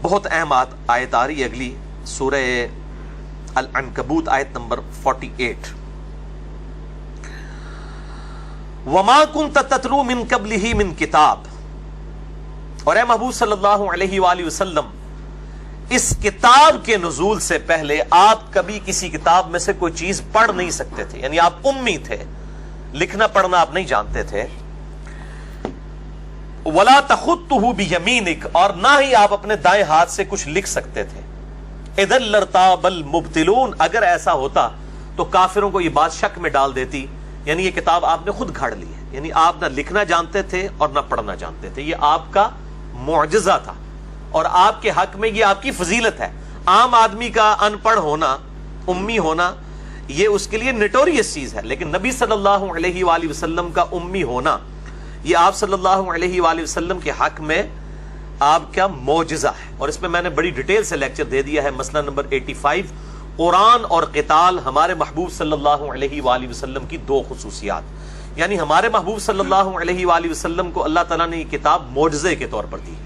بہت اہم آیت آ رہی ہے اگلی، سورہ العنکبوت آیت نمبر 48، وَمَا كُنْتَ تَتْلُو مِن قَبْلِهِ مِن کتاب، اور اے محبوب صلی اللہ علیہ وآلہ وسلم اس کتاب کے نزول سے پہلے آپ کبھی کسی کتاب میں سے کوئی چیز پڑھ نہیں سکتے تھے، یعنی آپ امی تھے، لکھنا پڑھنا آپ نہیں جانتے تھے، وَلَا تَخُطُّهُ بِيَمِينِكَ، اور نہ ہی آپ اپنے دائیں ہاتھ سے کچھ لکھ سکتے تھے، اِذًا لَارْتَابَ الْمُبْطِلُونَ، اگر ایسا ہوتا تو کافروں کو یہ بات شک میں ڈال دیتی، یعنی یہ کتاب آپ نے خود گھڑ لی ہے، یعنی آپ نہ لکھنا جانتے تھے اور نہ پڑھنا جانتے تھے، یہ آپ کا معجزہ تھا اور آپ کے حق میں یہ آپ کی فضیلت ہے۔ عام آدمی کا ان پڑھ ہونا، امی ہونا، یہ اس کے لیے نٹوریس چیز ہے، لیکن نبی صلی اللہ علیہ وآلہ وسلم کا امی ہونا یہ آپ صلی اللہ علیہ وآلہ وسلم کے حق میں آپ کا معجزہ ہے۔ اور اس میں میں نے بڑی ڈیٹیل سے لیکچر دے دیا ہے، مسئلہ نمبر 85، قرآن اور قتال ہمارے محبوب صلی اللہ علیہ وآلہ وسلم کی دو خصوصیات، یعنی ہمارے محبوب صلی اللہ علیہ وآلہ وسلم کو اللہ تعالیٰ نے یہ کتاب معجزے کے طور پر دی ہے۔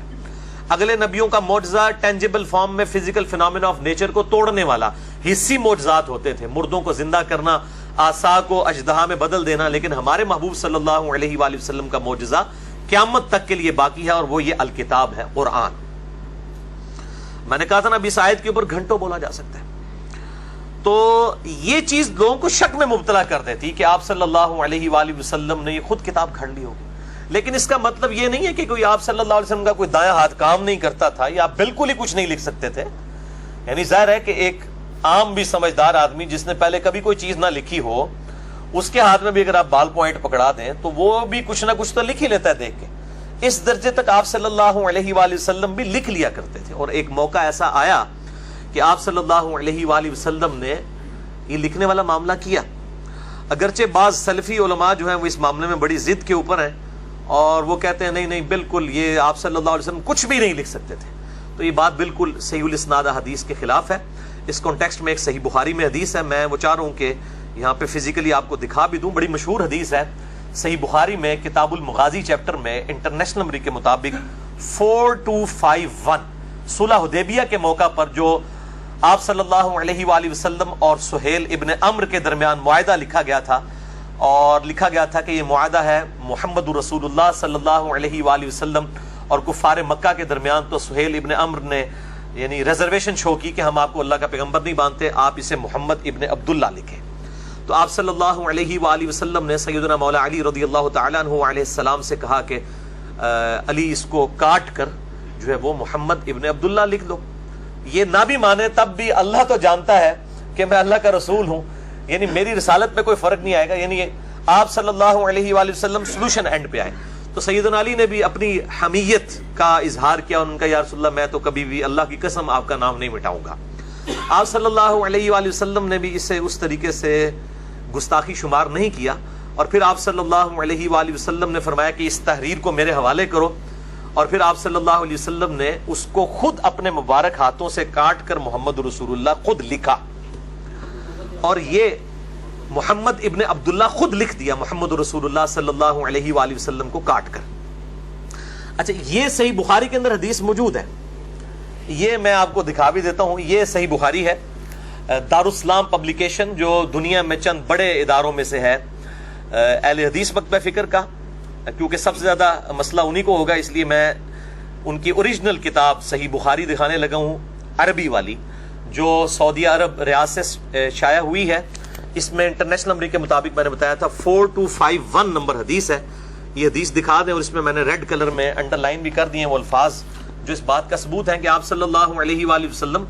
اگلے نبیوں کا معجزہ ٹینجیبل فارم میں فزیکل فینومینا آف نیچر کو توڑنے والا حصی معجزات ہوتے تھے، مردوں کو زندہ کرنا، آسا کو اژدہا میں بدل دینا، لیکن ہمارے محبوب صلی اللہ علیہ وآلہ وسلم کا معجزہ قیامت تک کے لیے باقی ہے، اور وہ یہ الکتاب ہے، قرآن۔ میں نے کہا تھا نا اب اس آیت کے اوپر گھنٹوں بولا جا سکتا ہے، تو یہ چیز لوگوں کو شک میں مبتلا کر دیتی کہ آپ صلی اللہ علیہ وآلہ وسلم نے یہ خود کتاب گھڑ لی ہوگی، لیکن اس کا مطلب یہ نہیں ہے کہ کوئی آپ صلی اللہ علیہ وسلم کا کوئی دایاں ہاتھ کام نہیں کرتا تھا یا آپ بالکل ہی کچھ نہیں لکھ سکتے تھے۔ یعنی ظاہر ہے کہ ایک عام بھی سمجھدار آدمی جس نے پہلے کبھی کوئی چیز نہ لکھی ہو، اس کے ہاتھ میں بھی اگر آپ بال پوائنٹ پکڑا دیں تو وہ بھی کچھ نہ کچھ تو لکھ ہی لیتا ہے دیکھ کے۔ اس درجے تک آپ صلی اللہ علیہ وآلہ وسلم بھی لکھ لیا کرتے تھے، اور ایک موقع ایسا آیا کہ آپ صلی اللہ علیہ وآلہ وسلم نے یہ لکھنے والا معاملہ کیا، اگرچہ بعض سلفی علماء جو ہیں وہ اس معاملے میں بڑی ضد کے اوپر ہیں اور وہ کہتے ہیں نہیں نہیں بالکل یہ آپ صلی اللہ علیہ وسلم کچھ بھی نہیں لکھ سکتے تھے، تو یہ بات بالکل صحیح الاسناد حدیث کے خلاف ہے۔ اس کانٹیکسٹ میں ایک صحیح بخاری میں حدیث ہے، میں وہ چاہ رہا ہوں کہ یہاں پہ فزیکلی آپ کو دکھا بھی دوں، بڑی مشہور حدیث ہے صحیح بخاری میں، کتاب المغازی چیپٹر میں، انٹرنیشنل نمبر کے مطابق 4251، صلح حدیبیہ کے موقع پر جو آپ صلی اللہ علیہ وآلہ وسلم اور سہیل ابن عمرو کے درمیان معاہدہ لکھا گیا تھا، اور لکھا گیا تھا کہ یہ معاہدہ ہے محمد رسول اللہ صلی اللہ علیہ وآلہ وسلم اور کفار مکہ کے درمیان، تو سہیل ابن عمرو نے یعنی ریزرویشن شو کی کہ ہم آپ کو اللہ کا پیغمبر نہیں مانتے، آپ اسے محمد ابن عبداللہ لکھیں۔ تو آپ صلی اللہ علیہ وآلہ وسلم نے سیدنا مولا علی رضی اللہ تعالیٰ عنہ علیہ السلام سے کہا کہ علی اس کو کاٹ کر جو ہے وہ محمد ابن عبداللہ لکھ دو، یہ نہ بھی مانے تب بھی اللہ تو جانتا ہے کہ میں اللہ کا رسول ہوں، یعنی میری رسالت میں کوئی فرق نہیں آئے گا، یعنی آپ صلی اللہ علیہ وآلہ وسلم سولوشن اینڈ پہ آئے۔ تو سیدنا علی نے بھی اپنی حمیت کا اظہار کیا، ان کا یا رسول اللہ میں تو کبھی بھی اللہ کی قسم آپ کا نام نہیں مٹاؤں گا۔ آپ صلی اللہ علیہ وآلہ وسلم نے بھی اسے اس طریقے سے گستاخی شمار نہیں کیا، اور پھر آپ صلی اللہ علیہ وآلہ وسلم نے فرمایا کہ اس تحریر کو میرے حوالے کرو، اور پھر آپ صلی اللہ علیہ وسلم نے اس کو خود اپنے مبارک ہاتھوں سے کاٹ کر محمد رسول اللہ خود لکھا، اور یہ محمد ابن عبداللہ خود لکھ دیا محمد رسول اللہ صلی اللہ علیہ وآلہ وسلم کو کاٹ کر۔ اچھا یہ صحیح بخاری کے اندر حدیث موجود ہے، یہ میں آپ کو دکھا بھی دیتا ہوں، یہ صحیح بخاری ہے، دارالاسلام پبلیکیشن جو دنیا میں چند بڑے اداروں میں سے ہے اہل حدیث مکتبہ فکر کا، کیونکہ سب سے زیادہ مسئلہ انہی کو ہوگا، اس لیے میں ان کی اوریجنل کتاب صحیح بخاری دکھانے لگا ہوں، عربی والی جو سعودی عرب ریاض سے شائع ہوئی ہے۔ اس میں انٹرنیشنل نمبر کے مطابق میں نے بتایا تھا 4251 نمبر حدیث ہے، یہ حدیث دکھا دیں، اور اس میں میں نے ریڈ کلر میں انڈر لائن بھی کر دیے وہ الفاظ جو اس بات کا ثبوت ہیں کہ آپ صلی اللہ علیہ وآلہ وسلم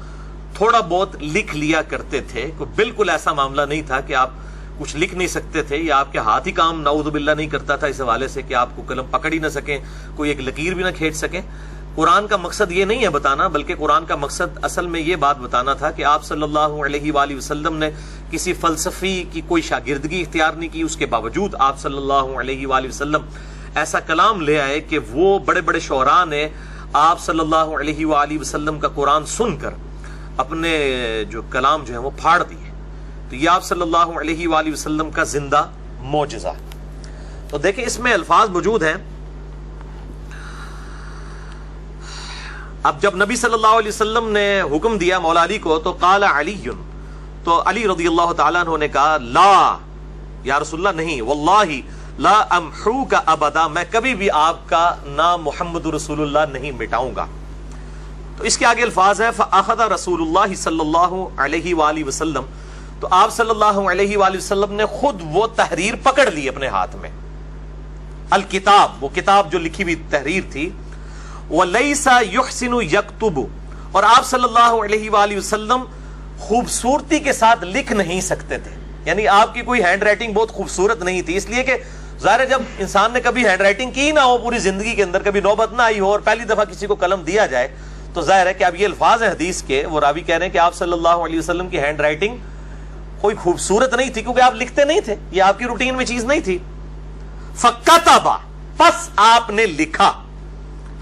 تھوڑا بہت لکھ لیا کرتے تھے، کوئی بالکل ایسا معاملہ نہیں تھا کہ آپ کچھ لکھ نہیں سکتے تھے یا آپ کے ہاتھ ہی کام نعوذ باللہ نہیں کرتا تھا اس حوالے سے کہ آپ کو قلم پکڑ ہی نہ سکیں، کوئی ایک لکیر بھی نہ کھینچ سکیں۔ قرآن کا مقصد یہ نہیں ہے بتانا، بلکہ قرآن کا مقصد اصل میں یہ بات بتانا تھا کہ آپ صلی اللہ علیہ وآلہ وسلم نے کسی فلسفی کی کوئی شاگردگی اختیار نہیں کی، اس کے باوجود آپ صلی اللہ علیہ وآلہ وسلم ایسا کلام لے آئے کہ وہ بڑے بڑے شعراء نے آپ صلی اللہ علیہ وآلہ وسلم کا قرآن سن کر اپنے جو کلام جو ہے وہ پھاڑ دیے۔ تو یہ آپ صلی اللہ علیہ وآلہ وسلم کا زندہ معجزہ۔ تو دیکھیں اس میں الفاظ موجود ہیں، اب جب نبی صلی اللہ علیہ وسلم نے حکم دیا مولا علی کو تو قال علی، تو علی رضی اللہ تعالیٰ عنہ نے کہا لا یا رسول اللہ نہیں، واللہ لا امحوک ابدا، میں کبھی بھی آپ کا نام محمد رسول اللہ نہیں مٹاؤں گا۔ تو اس کے آگے الفاظ ہیں فاخذ رسول اللہ صلی اللہ علیہ وآلہ وسلم، تو آپ صلی اللہ علیہ وآلہ وسلم نے خود وہ تحریر پکڑ لی اپنے ہاتھ میں، الکتاب، وہ کتاب جو لکھی ہوئی تحریر تھی، وَلَيْسَ يُحْسِنُ يَكْتُبُ، اور آپ صلی اللہ علیہ وآلہ وسلم خوبصورتی کے ساتھ لکھ نہیں سکتے تھے، یعنی آپ کی کوئی ہینڈ رائٹنگ بہت خوبصورت نہیں تھی، اس لیے کہ ظاہر ہے جب انسان نے کبھی ہینڈ رائٹنگ کی نہ ہو پوری زندگی کے اندر، کبھی نوبت نہ آئی ہو اور پہلی دفعہ کسی کو قلم دیا جائے، تو ظاہر ہے کہ اب یہ الفاظ ہیں حدیث کے، وہ راوی کہہ رہے ہیں کہ آپ صلی اللہ علیہ وسلم کی ہینڈ رائٹنگ کوئی خوبصورت نہیں تھی، کیونکہ آپ لکھتے نہیں تھے، یہ آپ کی روٹین میں چیز نہیں تھی۔ فَكَتَبَ، پس آپ نے لکھا،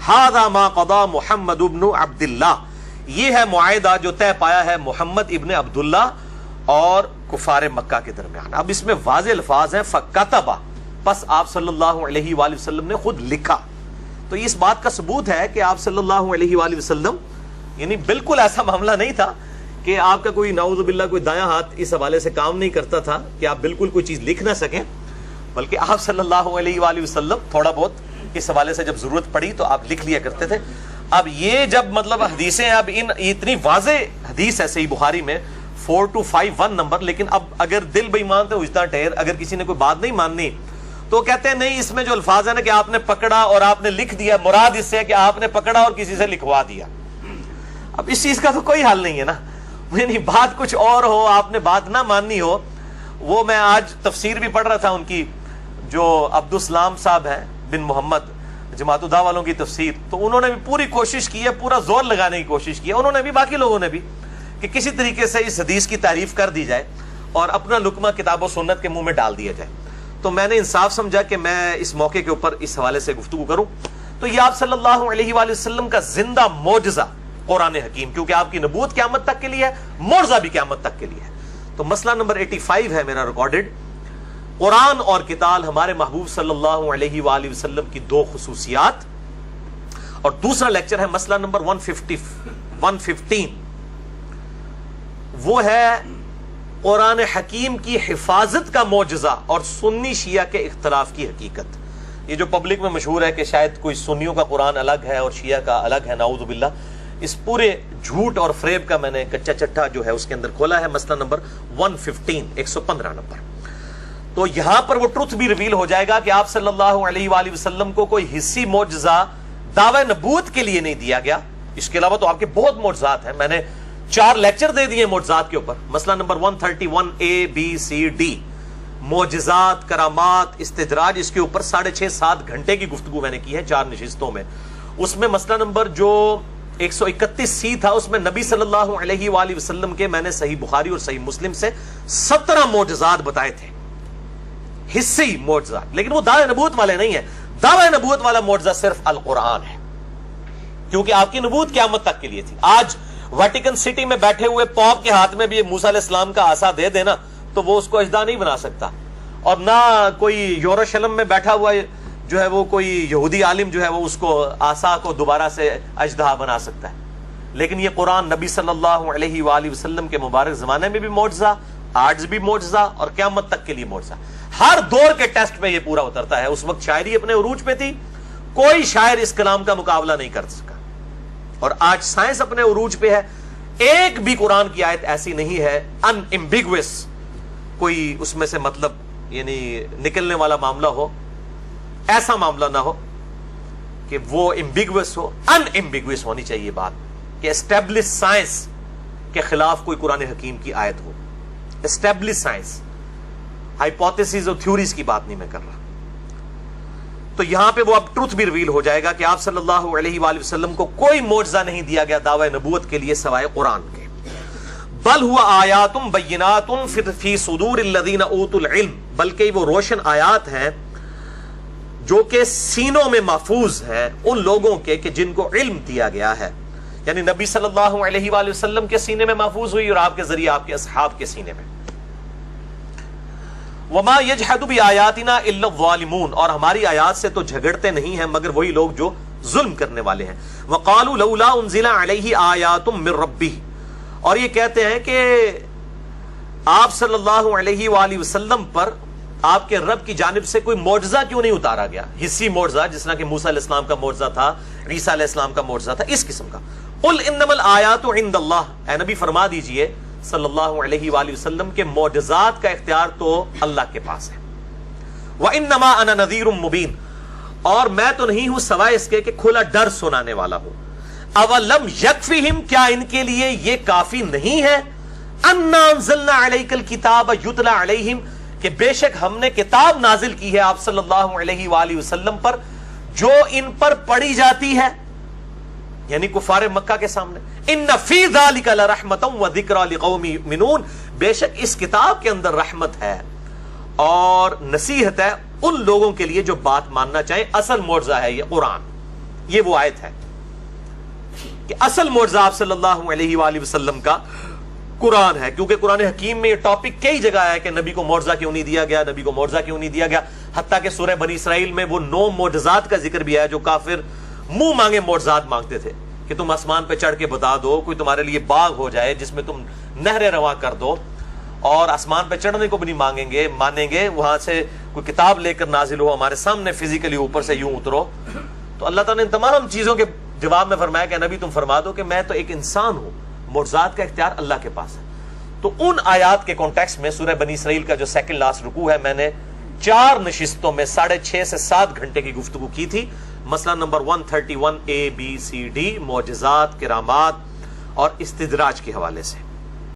هَذَا مَا قَضَى مُحَمَّدُ بْنُ عَبْدِ اللَّهِ، یہ ہے معاہدہ جو طے پایا ہے محمد ابن عبداللہ اور کفار مکہ کے درمیان۔ اب اس میں واضح الفاظ ہیں فَكَتَبَ، پس آپ صلی اللہ علیہ وآلہ وسلم نے خود لکھا، تو اس بات کا ثبوت ہے کہ آپ صلی اللہ علیہ وآلہ وسلم، یعنی بالکل ایسا معاملہ نہیں تھا کہ آپ کا کوئی نعوذ باللہ کوئی دایاں ہاتھ اس حوالے سے کام نہیں کرتا تھا کہ آپ بالکل کوئی چیز لکھ نہ سکیں، بلکہ آپ صلی اللہ علیہ وآلہ وسلم تھوڑا بہت اس حوالے سے جب ضرورت پڑی تو آپ لکھ لیا کرتے تھے۔ اب یہ جب مطلب حدیثیں، اب اتنی واضح حدیث ہے صحیح بخاری میں 4251 نمبر، لیکن اب اگر دل بے ایمان تو اجتا ٹھہر، اگر کسی نے کوئی بات نہیں ماننی تو کہتے ہیں نہیں، اس میں جو الفاظ ہے نا کہ آپ نے پکڑا اور آپ نے لکھ دیا، مراد اس سے ہے کہ آپ نے پکڑا اور کسی سے لکھوا دیا۔ اب اس چیز کا تو کوئی حل نہیں ہے نا، یعنی بات کچھ اور ہو، آپ نے بات نہ ماننی ہو۔ وہ میں آج تفسیر بھی پڑھ رہا تھا ان کی، جو عبدالسلام صاحب ہیں بن محمد، جماعت الدعوہ والوں کی تفسیر، تو انہوں نے بھی پوری کوشش کی ہے، پورا زور لگانے کی کوشش کی ہے، انہوں نے بھی، باقی لوگوں نے بھی، کہ کسی طریقے سے اس حدیث کی تعریف کر دی جائے اور اپنا لقمہ کتاب و سنت کے منہ میں ڈال دیا جائے۔ تو میں نے انصاف سمجھا کہ میں اس موقع کے اوپر اس حوالے سے گفتگو کروں۔ تو یہ آپ صلی اللہ علیہ وآلہ وسلم کا زندہ معجزہ قرآن حکیم، کیونکہ آپ کی نبوت قیامت تک کے لیے ہے، معجزہ بھی قیامت تک کے لیے ہے۔ تو مسئلہ نمبر 85 ہے میرا ریکارڈڈ، قرآن اور قتال، ہمارے محبوب صلی اللہ علیہ وآلہ وسلم کی دو خصوصیات، اور دوسرا لیکچر ہے مسئلہ نمبر 115، وہ ہے قرآن حکیم کی حفاظت کا معجزہ اور سنی شیعہ کے اختلاف کی حقیقت۔ یہ جو پبلک میں مشہور ہے کہ شاید کوئی سنیوں کا قرآن الگ ہے اور شیعہ کا الگ ہے، نعوذ باللہ، اس پورے جھوٹ اور فریب کا میں نے کچا چٹھا جو ہے اس کے اندر کھولا ہے، مسئلہ نمبر 115 نمبر۔ تو یہاں پر وہ ٹروتھ بھی ریویل ہو جائے گا کہ آپ صلی اللہ علیہ وآلہ وسلم کو کوئی حصی معجزہ دعوی نبوت کے لیے نہیں دیا گیا، اس کے علاوہ تو آپ کے بہت معجزات ہیں، میں نے 4 لیکچر دے دیے معجزات کے اوپر، مسئلہ number 131 A B C D، معجزات، کرامات، استدراج، اس کے اوپر 6.5-7 گھنٹے کی گفتگو میں نے کی ہے 4 نشستوں میں۔ اس میں مسئلہ نمبر جو 131C تھا، اس میں نبی صلی اللہ علیہ وآلہ وسلم کے میں نے صحیح بخاری اور صحیح مسلم سے 17 معجزات بتائے تھے، حصی معجزات، لیکن وہ دعوی نبوت والے نہیں ہیں۔ دعوی نبوت والا معجزہ صرف القرآن ہے، کیونکہ آپ کی نبوت قیامت تک کے لیے تھی۔ آج ویٹیکن سٹی میں بیٹھے ہوئے پوپ کے ہاتھ میں بھی موسیٰ علیہ السلام کا عصا دے دینا تو وہ اس کو اجدا نہیں بنا سکتا، اور نہ کوئی یروشلم میں بیٹھا ہوا جو ہے وہ کوئی یہودی عالم جو ہے وہ اس کو عصا کو دوبارہ سے اجدہا بنا سکتا ہے۔ لیکن یہ قرآن نبی صلی اللہ علیہ وآلہ وسلم کے مبارک زمانے میں بھی معجزہ، آج بھی معجزہ، اور قیامت تک کے لیے معجزہ۔ ہر دور کے ٹیسٹ میں یہ پورا اترتا ہے۔ اس وقت شاعری اپنے عروج پہ تھی، کوئی شاعر اس کلام کا مقابلہ نہیں کر سکا، اور آج سائنس اپنے عروج پہ ہے، ایک بھی قرآن کی آیت ایسی نہیں ہے ان ایمبیگوس، کوئی اس میں سے مطلب یعنی نکلنے والا معاملہ ہو، ایسا معاملہ نہ ہو کہ وہ ایمبیگوس ہو، ان ایمبیگوس ہونی چاہیے بات، کہ اسٹیبلش سائنس کے خلاف کوئی قرآن حکیم کی آیت ہو۔ اسٹیبلش سائنس، ہائپوتھیسز اور تھیوریز کی بات نہیں میں کر رہا۔ تو یہاں پہ وہ اب ٹروتھ بھی ریویل ہو جائے گا کہ آپ صلی اللہ علیہ وآلہ وسلم کو کوئی معجزہ نہیں دیا گیا دعوی نبوت کے لیے سوائے قرآن کے۔ بل ہوا آیات بینات فی صدور الذین اوتوا العلم، بلکہ وہ روشن آیات ہیں جو کہ سینوں میں محفوظ ہیں ان لوگوں کے کہ جن کو علم دیا گیا ہے، یعنی نبی صلی اللہ علیہ وآلہ وسلم کے سینے میں محفوظ ہوئی اور آپ کے ذریعے آپ کے اصحاب کے سینے میں۔ وما یجحد بآیاتنا الا الظالمون، اور ہماری آیات سے تو جھگڑتے نہیں ہیں مگر وہی لوگ جو ظلم کرنے والے ہیں. وقالوا لولا انزل علیہ آیات من ربہ, اور یہ کہتے ہیں کہ آپ صلی اللہ علیہ وآلہ وسلم پر آپ کے رب کی جانب سے کوئی معجزہ کیوں نہیں اتارا گیا, حصی معجزہ جس طرح کہ موسیٰ علیہ السلام کا معجزہ تھا, عیسیٰ علیہ السلام کا معجزہ تھا, اس قسم کا. قل انما الآیات عند اللہ, اے نبی فرما دیجئے صلی اللہ علیہ وآلہ وسلم کے معجزات کا اختیار تو اللہ کے پاس ہے. وانما انا نذیر مبین, اور میں تو نہیں ہوں سوائے اس کے کہ کھلا ڈر سنانے والا ہوں. اولم یکفیہم, کیا ان کے لیے یہ کافی نہیں ہے, انا انزلنا علیک الکتاب یتلی علیہم, کہ بے شک ہم نے کتاب نازل کی ہے آپ صلی اللہ علیہ وآلہ وسلم پر جو ان پر پڑھی جاتی ہے, یعنی کفار مکہ کے سامنے. ان فی ذلک لرحمۃ وذکری لقوم یؤمنون, بے شک اس کتاب کے اندر رحمت ہے اور نصیحت ہے ان لوگوں کے لیے جو بات ماننا چاہیں. اصل معجزہ ہے یہ قرآن, یہ وہ آیت ہے کہ اصل معجزہ آپ صلی اللہ علیہ وآلہ وسلم کا قرآن ہے. کیونکہ قرآن حکیم میں یہ ٹاپک کئی جگہ ہے کہ نبی کو معجزہ کیوں نہیں دیا گیا, نبی کو معجزہ کیوں نہیں دیا گیا. حتیٰ کہ سورہ بنی اسرائیل میں وہ 9 معجزات کا ذکر بھی ہے جو کافر منہ مانگے معجزات مانگتے تھے کہ تم آسمان پہ چڑھ کے بتا دو, کوئی تمہارے لیے باغ ہو جائے جس میں تم نہریں رواں کر دو, اور آسمان پہ چڑھنے کو بھی نہیں مانیں گے, وہاں سے کوئی کتاب لے کر نازل ہو ہمارے سامنے فزیکلی اوپر سے یوں اترو. تو اللہ تعالیٰ نے ان تمام چیزوں کے جواب میں فرمایا کہ نبی تم فرما دو کہ میں تو ایک انسان ہوں, معجزات کا اختیار اللہ کے پاس ہے. تو ان آیات کے کانٹیکسٹ میں سورہ بنی اسرائیل کا جو سیکنڈ لاسٹ رکوع ہے میں نے 4 نشستوں میں 6.5 سے 7 گھنٹے کی گفتگو کی تھی. مسئلہ number 131 A B C D, معجزات, کرامات اور استدراج کے حوالے سے.